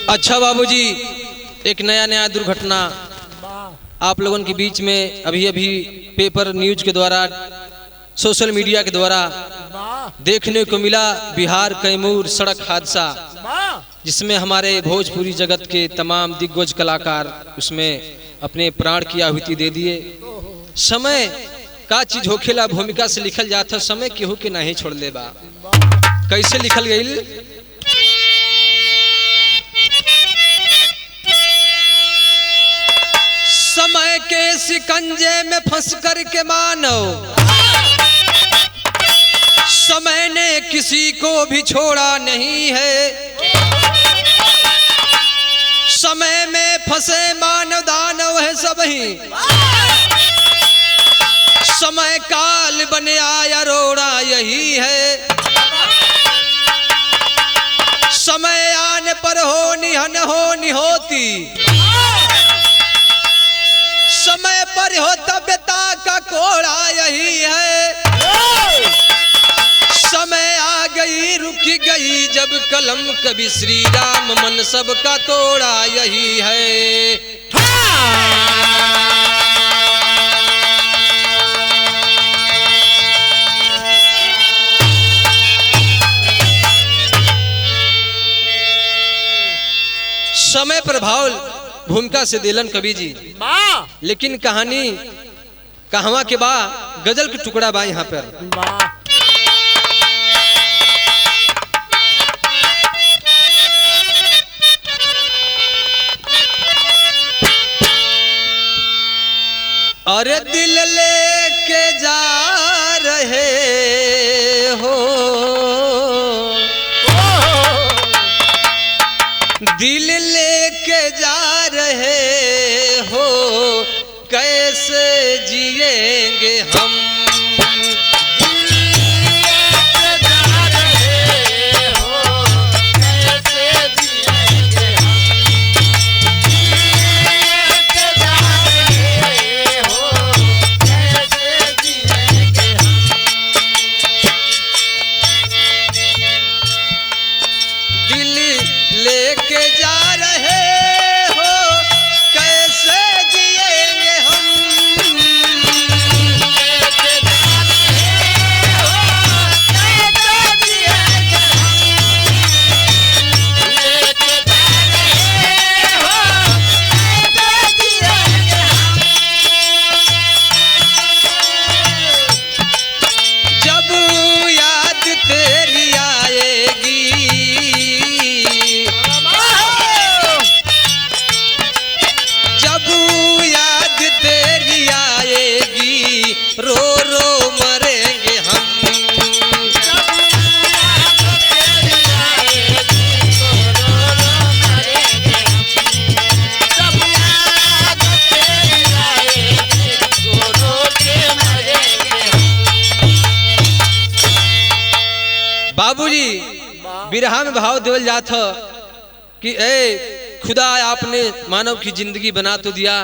अच्छा बाबूजी, एक नया दुर्घटना आप लोगों के बीच में अभी पेपर न्यूज के द्वारा, सोशल मीडिया के द्वारा देखने को मिला। बिहार कैमूर सड़क हादसा, जिसमें हमारे भोजपुरी जगत के तमाम दिग्गज कलाकार उसमें अपने प्राण की आहुति दे दिए। समय का चीज होखेला भूमिका से लिखल जाता, समय केहू के नहीं छोड़ ले बा। कैसे लिखल गई? समय के शिकंजे में फंस कर के मानव, समय ने किसी को भी छोड़ा नहीं है। समय में फंसे मानव दानव है सब ही, समय काल बने आया रोड़ा यही है। समय आने पर हो निहन हो निहोती, समय पर होता बेता का कोड़ा यही है। समय आ गई रुकी गई जब कलम, कभी श्री राम मन सबका तोड़ा यही है। समय प्रभाव भूमिका से दिलन कवि जी, लेकिन कहानी कहवा के बा, गजल के टुकड़ा बा यहाँ पर। अरे दिल लेके जा रहे हो, दिल लेके जा रहे हो, कैसे जिएंगे हम। बाबूजी बिरहा में भाव देवल जात है कि ए खुदा, आपने मानव की जिंदगी बना तो दिया,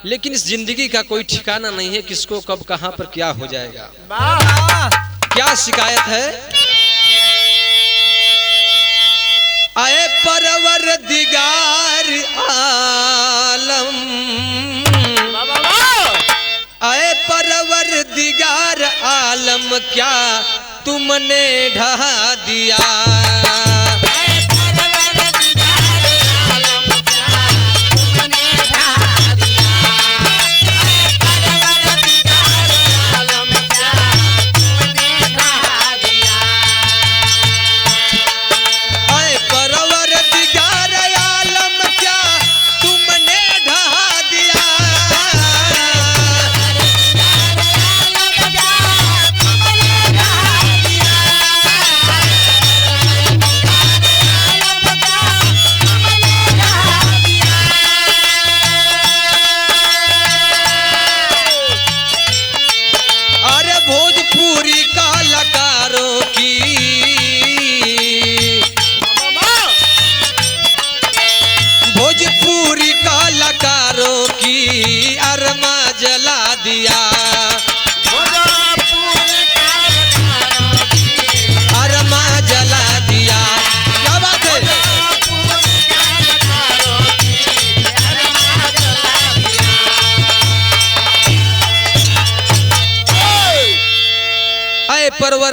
लेकिन इस जिंदगी का कोई ठिकाना नहीं है, किसको कब कहां पर क्या हो जाएगा। क्या शिकायत है? आए परवरदिगार आलम, आए परवरदिगार आलम, क्या तुमने ढहा दिया।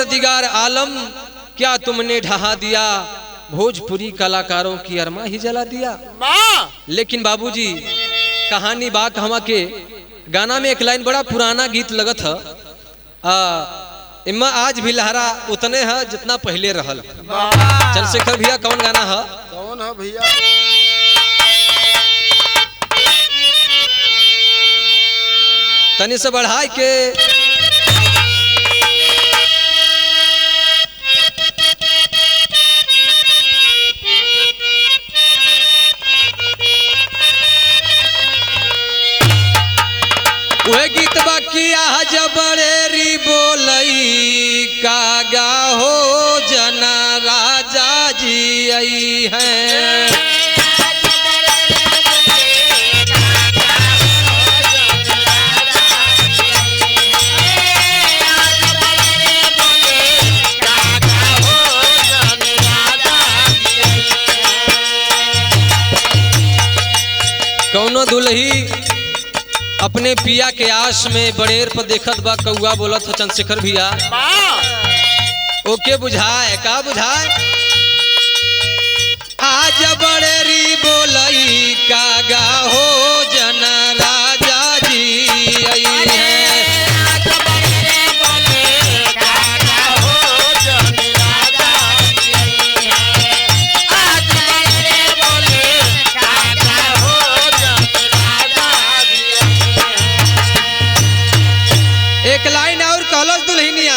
परवरदिगार आलम, क्या तुमने ढहा दिया भोजपुरी कलाकारों की अरमा ही जला दिया। लेकिन बाबूजी कहानी बा कहवा के गाना में एक लाइन बड़ा पुराना गीत लगत है, इम्मा आज भी लहरा उतने है जितना पहले रहल। चंद्रशेखर भैया कौन गाना है? कौन है भैया? तनी से बढ़ाई के वह गीत बाकिया जबरेरी बोलई कागा हो जना राजा जी आई हैं। कौनो दुल्ही अपने पिया के आस में बड़ेर पर देखत बा कौआ बोलत हो चंद्रशेखर भैया, ओके बुझाए का बुझाए? आज बड़ेरी बोलई कागा हो जना राजा जी आई है। एक लाइन और कहलस दुल्हनिया,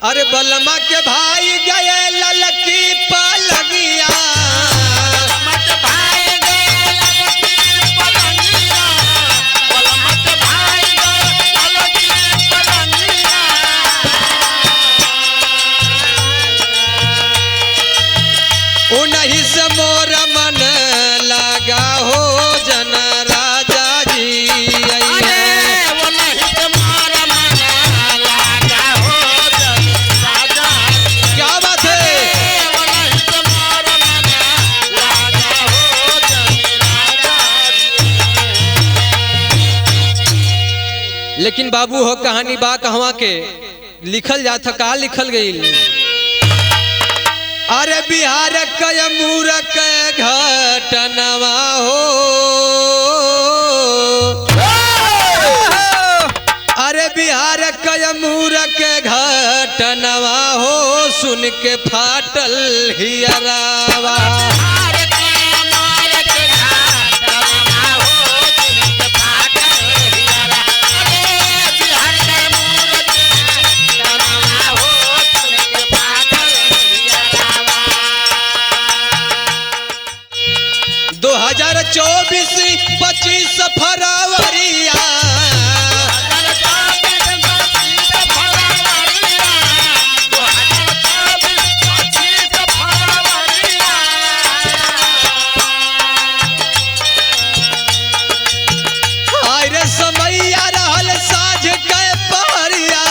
अरे बलमा के भाई गए ललकी पलगिया, उन्हीं से मोर मन लगा हो जना राजा जी आई है। क्या बात है? लेकिन बाबू हो कहानी बा कहवा के लिखल जात का लिखल गई, अरे बिहार कैमूर के घटनवा हो, अरे बिहार कैमूर के घटनवा हो, सुन के फाटल हियरावा। दो 2024-25 फरवरिया, आयरे समैया रहल साझ के पहरिया,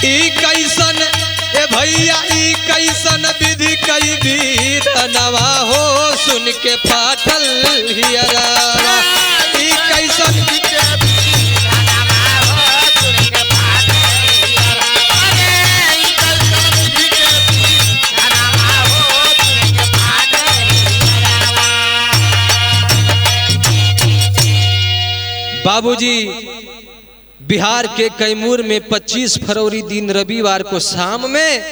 ई कैसन ए भैया ई कैसन विधि कई विधनवा हो, सुन के फाटल हियरावा। ई कैसन बाबूजी बिहार के कैमूर में 25 फरवरी दिन रविवार को शाम में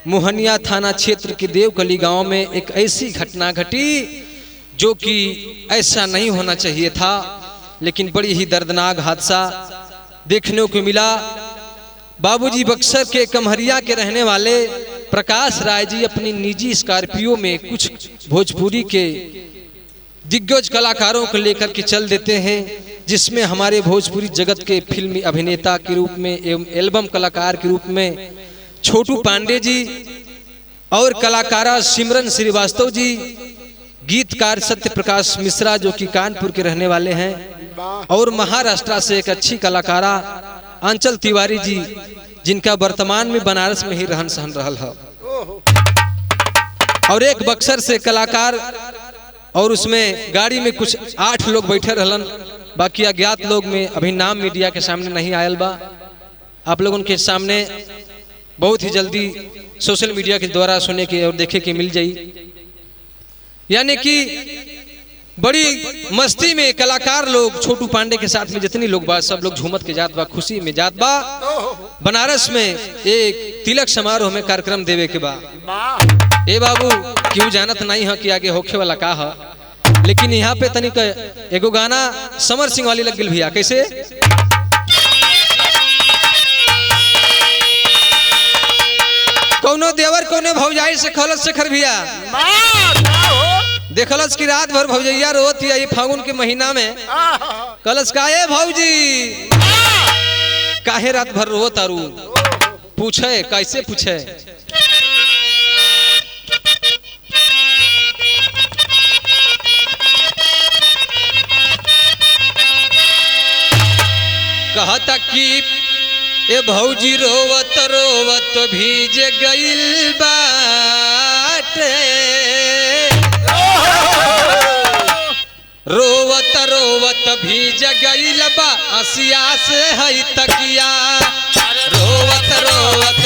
मोहनिया थाना क्षेत्र के देवकली गांव में एक ऐसी घटना घटी जो कि ऐसा नहीं होना चाहिए था, लेकिन बड़ी ही दर्दनाक हादसा देखने को मिला। बाबूजी बक्सर के कमहरिया के रहने वाले प्रकाश राय जी अपनी निजी स्कॉर्पियो में कुछ भोजपुरी के दिग्गज कलाकारों को लेकर के चल देते हैं, जिसमें हमारे भोजपुरी जगत के फिल्मी अभिनेता के रूप में एवं एल्बम कलाकार के रूप में छोटू पांडे जी और कलाकारा सिमरन श्रीवास्तव जी, गीतकार सत्य प्रकाश मिश्रा जो कि कानपुर के रहने वाले हैं, और महाराष्ट्र से एक अच्छी कलाकारा अंचल तिवारी जी जिनका वर्तमान में बनारस में ही रहन सहन रहल है, और एक बक्सर से कलाकार, और उसमें गाड़ी में कुछ 8 लोग बैठे रहलन, बाकी अज्ञात लोग में अभी नाम मीडिया के सामने नहीं आयल बा। आप लोगों के सामने बहुत ही जल्दी सोशल मीडिया के द्वारा सुने के और देखे के मिल जाई। यानी कि बड़ी मस्ती में कलाकार लोग, छोटू पांडे के साथ में जितनी लोग बा सब लोग झूमत के जात बा, खुशी में जात बा। बनारस में एक तिलक समारोह में कार्यक्रम देवे के बा। ए बाबू क्यों जानत नहीं है कि आगे होखे वाला का है, लेकिन यहाँ पे तनिक एगो गाना समर सिंह वाली लग गई भैया। कैसे? कौनो देवर कौनो भौजाई से खलस शेखर भैया देखलस की रात भर भौजैया रोती है फागुन के महीना में। कलस का ए भौजी काहे रात भर रो तारू? पूछे कैसे पूछे? कहता कि ए भौजी रोवत रोवत भीज गइल बाटे, रोवत रोवत भीज गइल बा असिया से हई तकिया, रोवत रोवत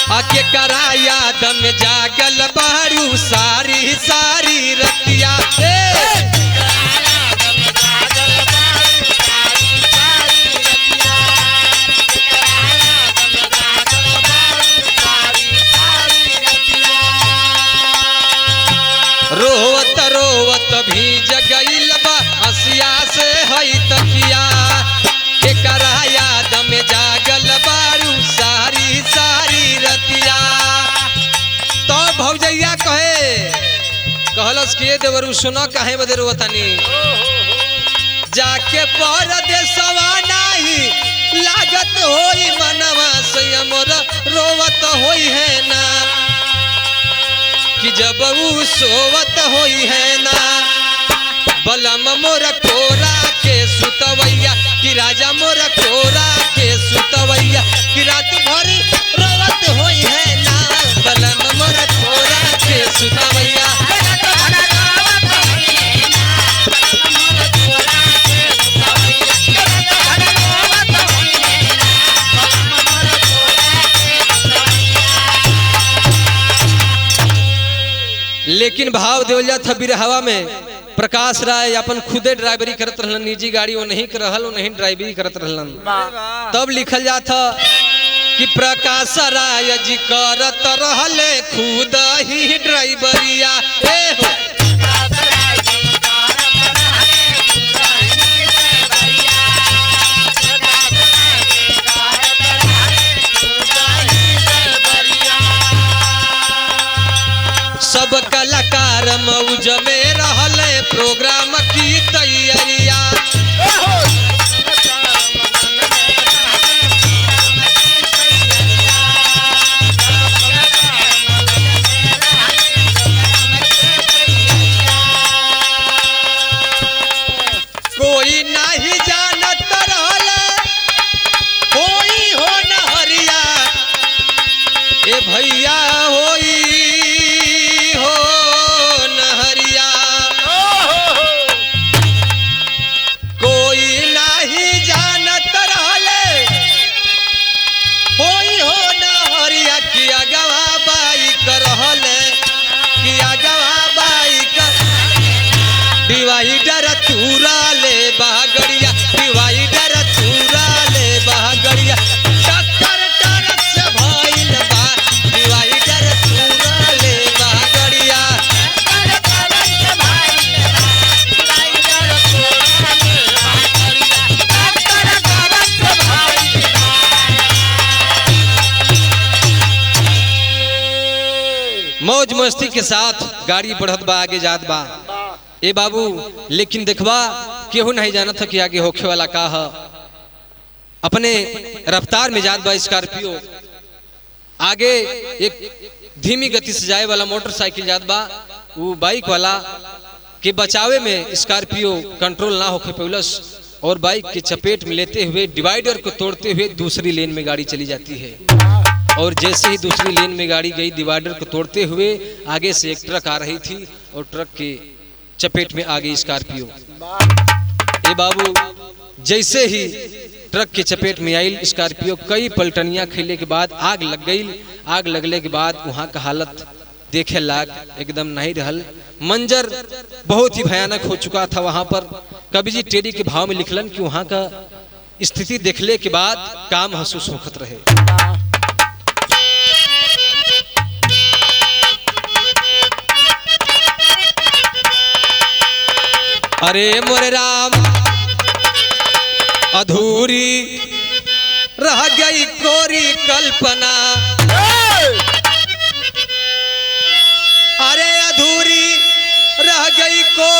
आके करा याद में जागल बारू सारी सारी रतिया। रोवत रोवत भीज गइल बा असिया से हई तकिया, के करा याद में जागल बारू सारी सारी रतिया। तो भौजैया कहलस के देवरू सुनो काहे बदे रोवतानी? जाके परदेसवा नाही लागत होई मनवा से मोर रोवत होई है ना, कि जब ऊ सोवत होई है ना, बलम मोर कोरा के सुतवैया, कि राजा मोर कोरा के सुतवैया, कि रात भर रोवत होई है ना, बलम मोर कोरा के सुतवैया। लेकिन भाव देवल जात बिरहवा में प्रकाश राय अपन खुदे ड्राइवरी करत रहलन, निजी गाड़ी वो नहीं कर रहल, वो नहीं ड्राइवरी करत रहलन। तब लिखल जात कि प्रकाश राय जी करत रहले खुद ही ड्राइवरिया। ए हो सब कलाकार मौज में रहले प्रोग्राम की तैयारिया। कोई नहीं जानत रहले कोई हो नहरिया, ए भैया होई डिवाइडर चूरा ले बहगड़िया, डिवाइडर चूरा ले बहगड़िया, टक्कर टरक से भइल बा, डिवाइडर चूरा ले बहगड़िया। मौज मस्ती के साथ गाड़ी बढ़त बा, आगे जात बा। ए बाबू लेकिन देखबा केहू नहीं जाना था कि आगे होखे वाला का है। अपने रफ्तार में जात बा स्कॉर्पियो, आगे एक धीमी गति से जाए वाला मोटरसाइकिल जात बा, वो बाइक वाला के बचावे में स्कॉर्पियो कंट्रोल ना होके पौलस और बाइक के चपेट में लेते हुए डिवाइडर को तोड़ते हुए दूसरी लेन में गाड़ी चली जाती है। और जैसे ही दूसरी लेन में गाड़ी गई, डिवाइडर को तोड़ते हुए आगे से एक ट्रक आ रही थी और ट्रक के चपेट में आ गई स्कॉर्पियो। ए बाबू, जैसे ही ट्रक के चपेट में आई स्कॉर्पियो, कई पलटनियां खेलने के बाद आग लग गई। आग लगने के बाद वहां का हालत देखे लाग एकदम नहीं रहल। मंजर बहुत ही भयानक हो चुका था। वहां पर कवि जी टेडी के भाव में लिखलन कि वहां का स्थिति देखने के बाद काम महसूस होखत रहे। अरे मोरे राम, अधूरी रह गई कोरी कल्पना, अरे अधूरी रह गई कोरी,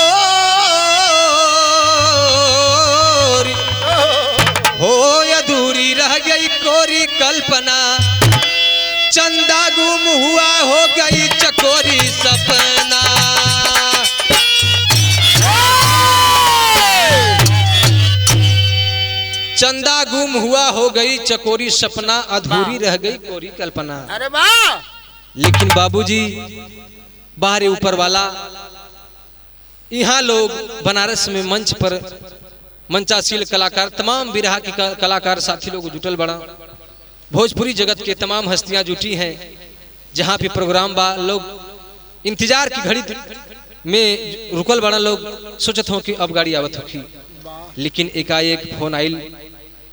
हो अधूरी रह गई कोरी कल्पना, चंदा गुम हुआ हो गई चकोरी सपना। चंदा गुम हुआ हो गई चकोरी सपना, अधूरी रह गई कोरी कल्पना। अरे वाह! लेकिन बाबूजी बाहरे ऊपर वाला, यहाँ लोग बनारस में मंच पर मंचाशील कलाकार, तमाम बिरहा के कलाकार साथी लोग जुटल बड़ा। भोजपुरी जगत के तमाम हस्तियां जुटी हैं। जहाँ पे प्रोग्राम बा, लोग इंतजार की घड़ी में रुकल बड़ा। लोग सोचत हो कि अब गाड़ी आवत होगी, लेकिन एकाएक फोन आइल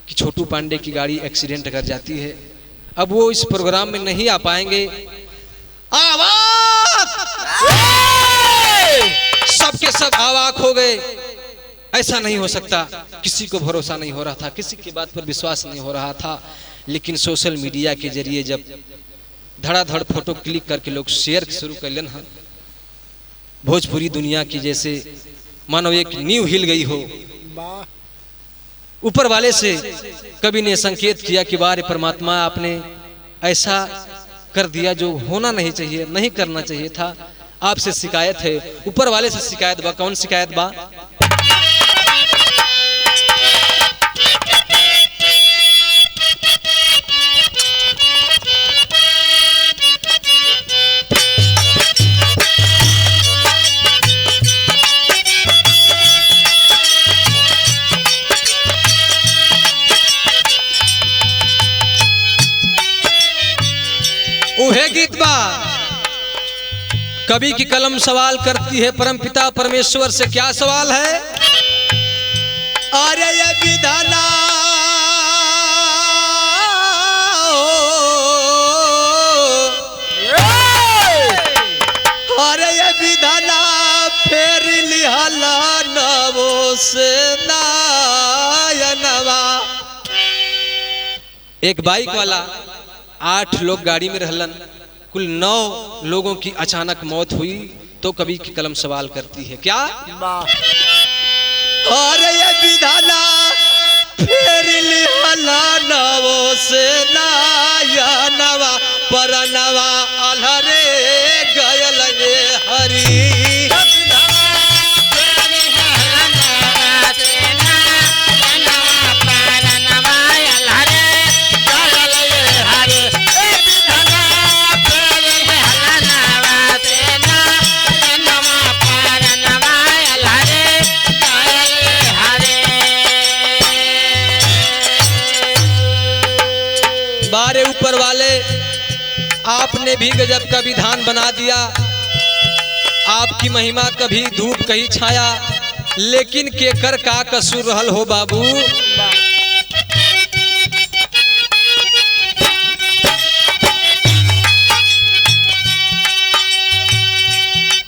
कि छोटू पांडे की गाड़ी एक्सीडेंट कर जाती है, अब वो इस प्रोग्राम में नहीं आ पाएंगे। आवाज! सबके सब आवाक हो गए। ऐसा नहीं हो सकता, किसी को भरोसा नहीं हो रहा था, किसी की बात पर विश्वास नहीं हो रहा था। लेकिन सोशल मीडिया के जरिए जब धड़ाधड़ फोटो क्लिक करके लोग शेयर शुरू कर लेन, भोजपुरी दुनिया की जैसे मानो एक नींव हिल गई हो। ऊपर वाले से कवि ने संकेत किया कि बारे परमात्मा, आपने ऐसा कर दिया जो होना नहीं चाहिए, नहीं करना चाहिए था। आपसे शिकायत है, ऊपर वाले से शिकायत बा। कौन शिकायत बा? उहे गीत बा, कवि की कलम सवाल करती है परमपिता परमेश्वर से। क्या सवाल है? अरे ये विधाना, अरे ये विधाना फेर लिहाला नवो से नायनवा। एक बाइक वाला 8 लोग गाड़ी में रहलन, कुल 9 लोगों की अचानक मौत हुई। तो कवि की कलम सवाल करती है, क्या? अरे ये विधाना फेर लिहाला नवो से नायनवा, परनवा अलहरे गयल ये हरी। बारे ऊपर वाले, आपने भी गजब का विधान बना दिया। आपकी महिमा कभी धूप कहीं छाया, लेकिन केकर का कसूर रहल हो बाबू।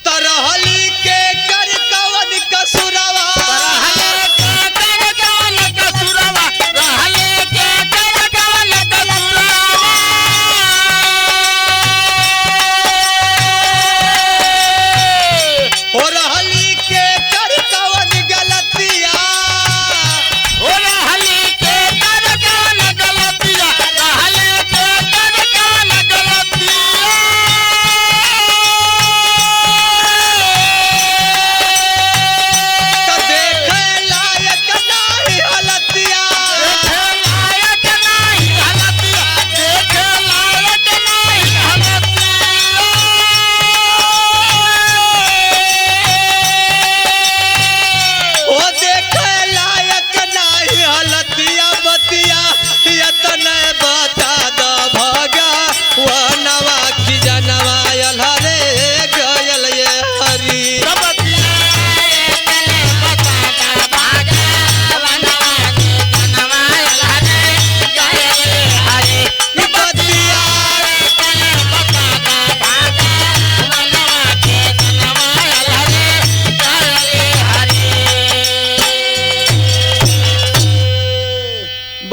तरहली के कर कवन कसुरवा, और हली के कर कवन गलतिया, और हली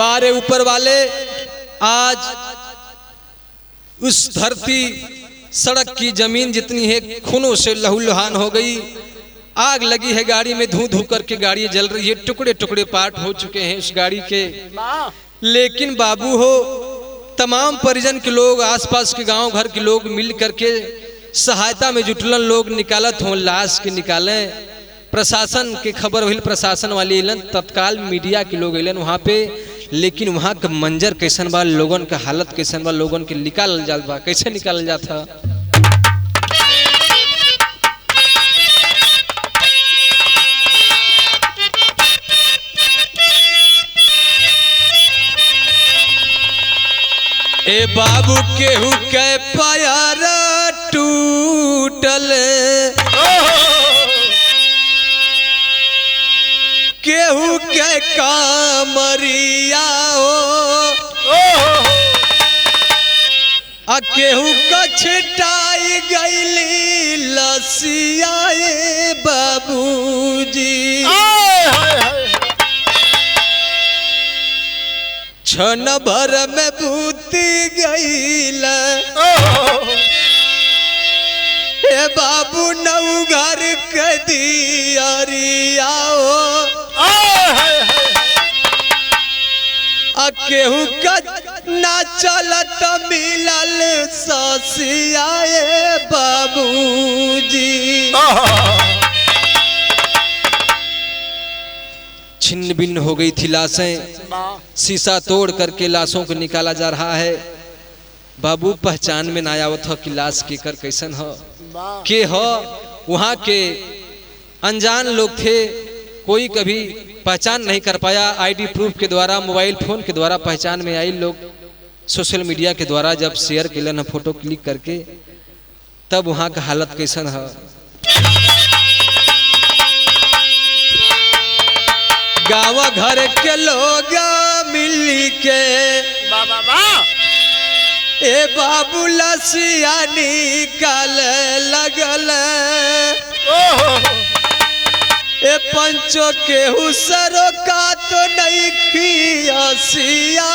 बारे ऊपर वाले, आज उस धरती सड़क की जमीन जितनी है खूनों से लहूलुहान हो गई। आग लगी है गाड़ी में, धू धू करके गाड़ी जल रही है, टुकड़े टुकड़े पार्ट हो चुके हैं उस गाड़ी के। लेकिन बाबू हो, तमाम परिजन के लोग, आसपास के गांव घर के लोग मिल करके सहायता में जुटलन, लोग निकालत हों, लाश के निकालें। प्रशासन के खबर हुई, प्रशासन वाले अलन, तत्काल मीडिया के लोग अलन वहाँ पे। लेकिन वहाँ का मंजर कैसन बा, लोगन का हालत कैसन बा, लोगन के निकाल जात बा, कैसे निकाल जाता। ए बाबू केहू के पैर टूटल, केहू के कामरिया हो, आ केहू का छिटाई गईली लसिया बाबूजी। क्षण भर में बूती गईल, हे बाबू नौ घर के दियरिया हो, केहू का ना चलत मिलल ससिया बाबूजी। छिन्न भिन्न हो गई थी लाशें, शीशा तोड़ करके लाशों को निकाला जा रहा है। बाबू पहचान में ना आवत हो कि लाश केकर कैसन हो, के हो। वहाँ के अनजान लोग थे, कोई कभी पहचान नहीं कर पाया। आईडी प्रूफ के द्वारा, मोबाइल फोन के द्वारा पहचान में आई। लोग सोशल मीडिया के द्वारा जब शेयर किलन है फोटो क्लिक करके, तब वहाँ का हालत कैसन है। गाँव घर के लोग मिल के ए बाबू लसिया निकाल लगल, ए पंचो के हुसरो का तो नहीं खियासिया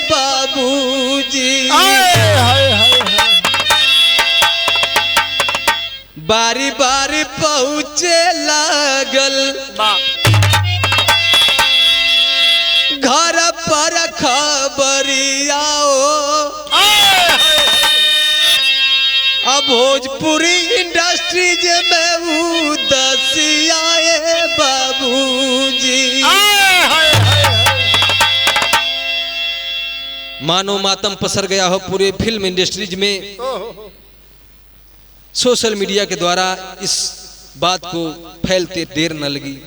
बाबूजी। बारी बारी पहुँचे लागल घर पर खबरिया हो, अब भोजपुरी इंडस्ट्रीज में उदसिया बाबूजी। मानो मातम पसर गया हो पूरे फिल्म इंडस्ट्रीज में। सोशल मीडिया के द्वारा इस बात को फैलते देर न लगी,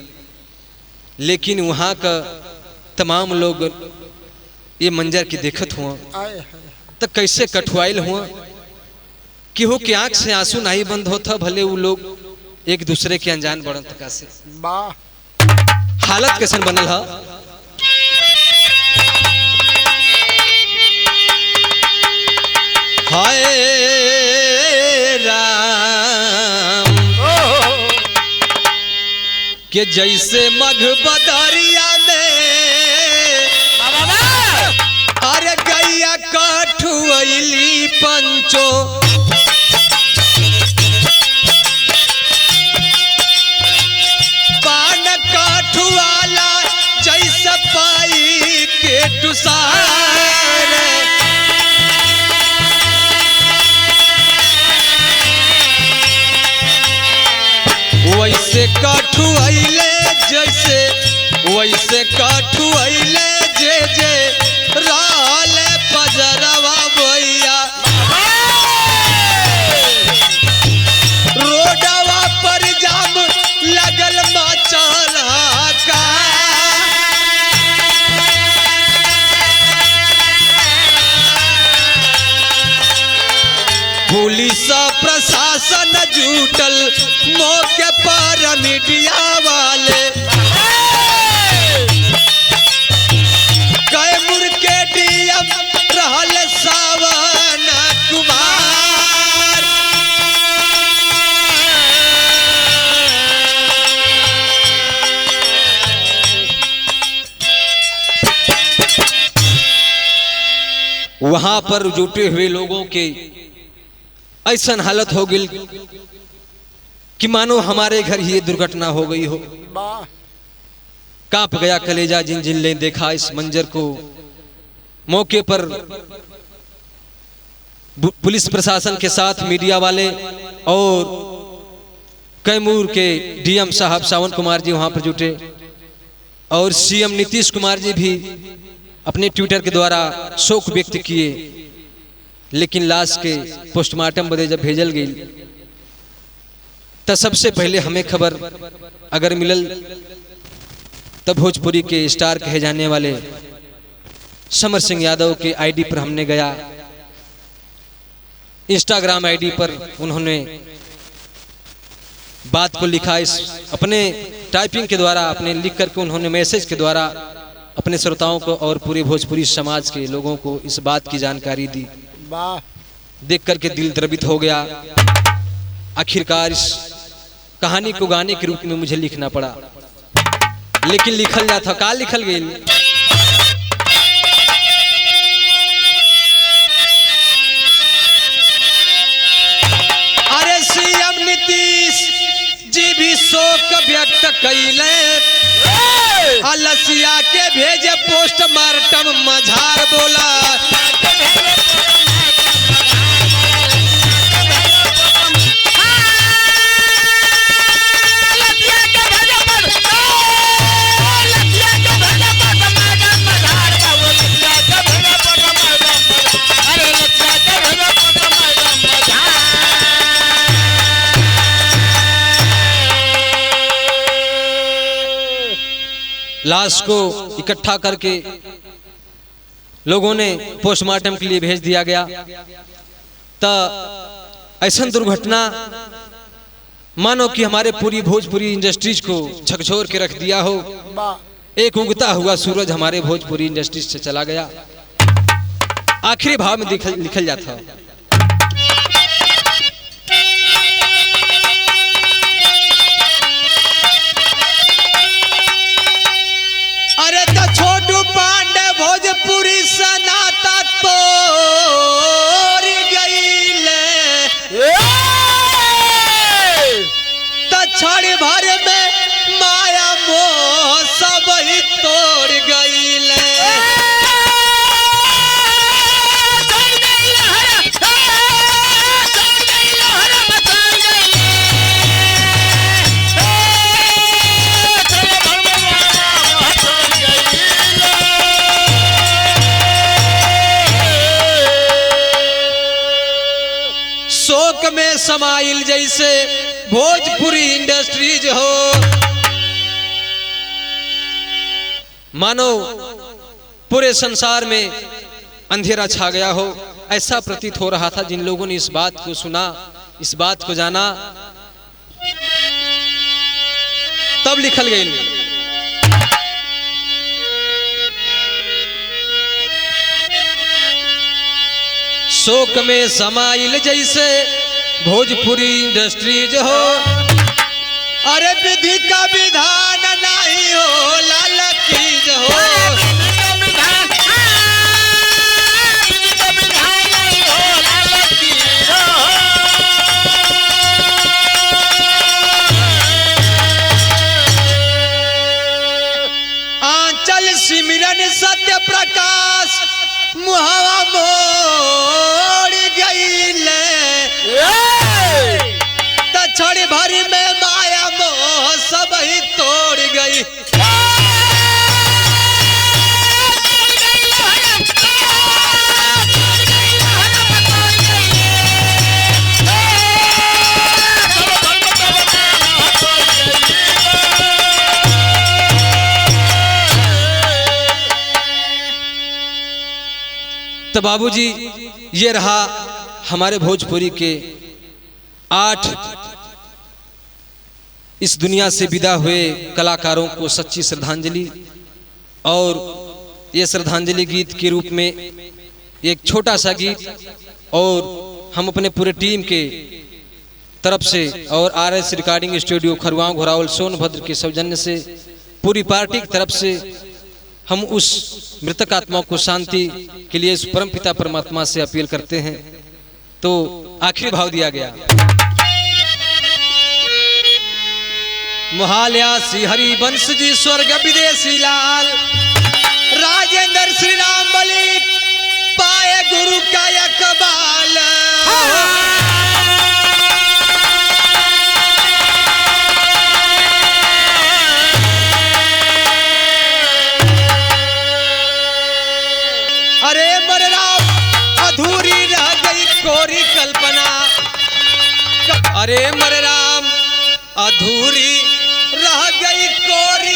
लेकिन वहाँ का तमाम लोग ये मंजर की देखत हुआ तो कैसे कठुआइल हुआ। केहू के आंख से आंसू नहीं बंद होता, भले वो लोग एक दूसरे के अनजान बढ़न तक से। हालत कैसन बनल है। हाय राम के जैसे मघ बदरिया में, अरे गैया कठुआइली पंचो, पान कठुआला जैसे पाई के टुसार, वैसे कठुआइले जैसे, वैसे कठुआइले जे जे राले पजरवा भैया। रोडवा पर जाम लगल मचला का, पुलिस प्रशासन जुटल मौके पर मीडिया वाले, कैमूर के डीएम रहल सावन कुमार। वहां पर जुटे हुए लोगों के ऐसा हालत हो गई कि मानो हमारे घर ही दुर्घटना हो गई हो। कांप गया कलेजा जिन जिन ने देखा इस मंजर को। मौके पर पुलिस प्रशासन के साथ मीडिया वाले और कैमूर के डीएम साहब सावन कुमार जी वहां पर जुटे और सीएम नीतीश कुमार जी भी अपने ट्विटर के द्वारा शोक व्यक्त किए। लेकिन लाश के पोस्टमार्टम बदे जब भेजल गई तब सबसे पहले हमें खबर अगर मिलल तब भोजपुरी के स्टार कहे जाने वाले समर सिंह यादव के आईडी पर हमने गया। इंस्टाग्राम आईडी पर उन्होंने बात को लिखा, इस अपने टाइपिंग के द्वारा अपने लिख करके उन्होंने मैसेज के द्वारा अपने श्रोताओं को और पूरे भोजपुरी समाज के लोगों को इस बात की जानकारी दी। देख करके दिल द्रवित हो गया। आखिरकार इस कहानी को गाने के रूप में मुझे लिखना पड़ा, लेकिन लिखल जा था का लिखल गई। अरे सीएम नीतीश जी भी शोक व्यक्त कैले, लसिया के भेजे पोस्टमार्टम मझार बोला। लाश को इकट्ठा करके लोगों ने पोस्टमार्टम के लिए भेज दिया गया। तो ऐसा दुर्घटना मानो कि हमारे पूरी भोजपुरी इंडस्ट्रीज को झकझोर के रख दिया हो। एक उगता हुआ सूरज हमारे भोजपुरी इंडस्ट्रीज से चला गया। आखिरी भाव में लिखल जाता। अरे तो छोटू पांडे भोजपुरी सनाता तोड़ गईले, तो छड़ी भर में माया मोह सब ही तोड़ गईले। शोक में समाइल जैसे भोजपुरी इंडस्ट्रीज हो। मानो पूरे संसार में अंधेरा छा गया हो, ऐसा प्रतीत हो रहा था। जिन लोगों ने इस बात को सुना, इस बात को जाना, तब लिखल गई। शोक में समाइल जैसे भोजपुरी इंडस्ट्रीज हो। अरे विधि का विधान नहीं हो लाल कीज हो। आंचल सिमरन सत्य प्रकाश मुहावा मोड़ गईले, तो छड़ी भरी में माया मोह सब ही तोड़ गई। तो बाबूजी, ये रहा हमारे भोजपुरी के 8 इस दुनिया से विदा हुए कलाकारों को सच्ची श्रद्धांजलि। और ये श्रद्धांजलि गीत के रूप में एक छोटा सा गीत, और हम अपने पूरे टीम के तरफ से और RS recording studio Kharwan Ghorawal Sonbhadra के सौजन्य से पूरी पार्टी की तरफ से हम उस मृतक आत्मा को शांति के लिए उस परम पिता परमात्मा से अपील करते हैं। तो आखिरी भाव दिया गया, मोहाल्यासी हरिवंश जी स्वर्ग विदेशी लाल, राजेंद्र श्री राम बलि पाए गुरु का यकबाल। अरे मरे राम अधूरी रह गई कोरी कल्पना, अरे मरे राम अधूरी रह गई कोरी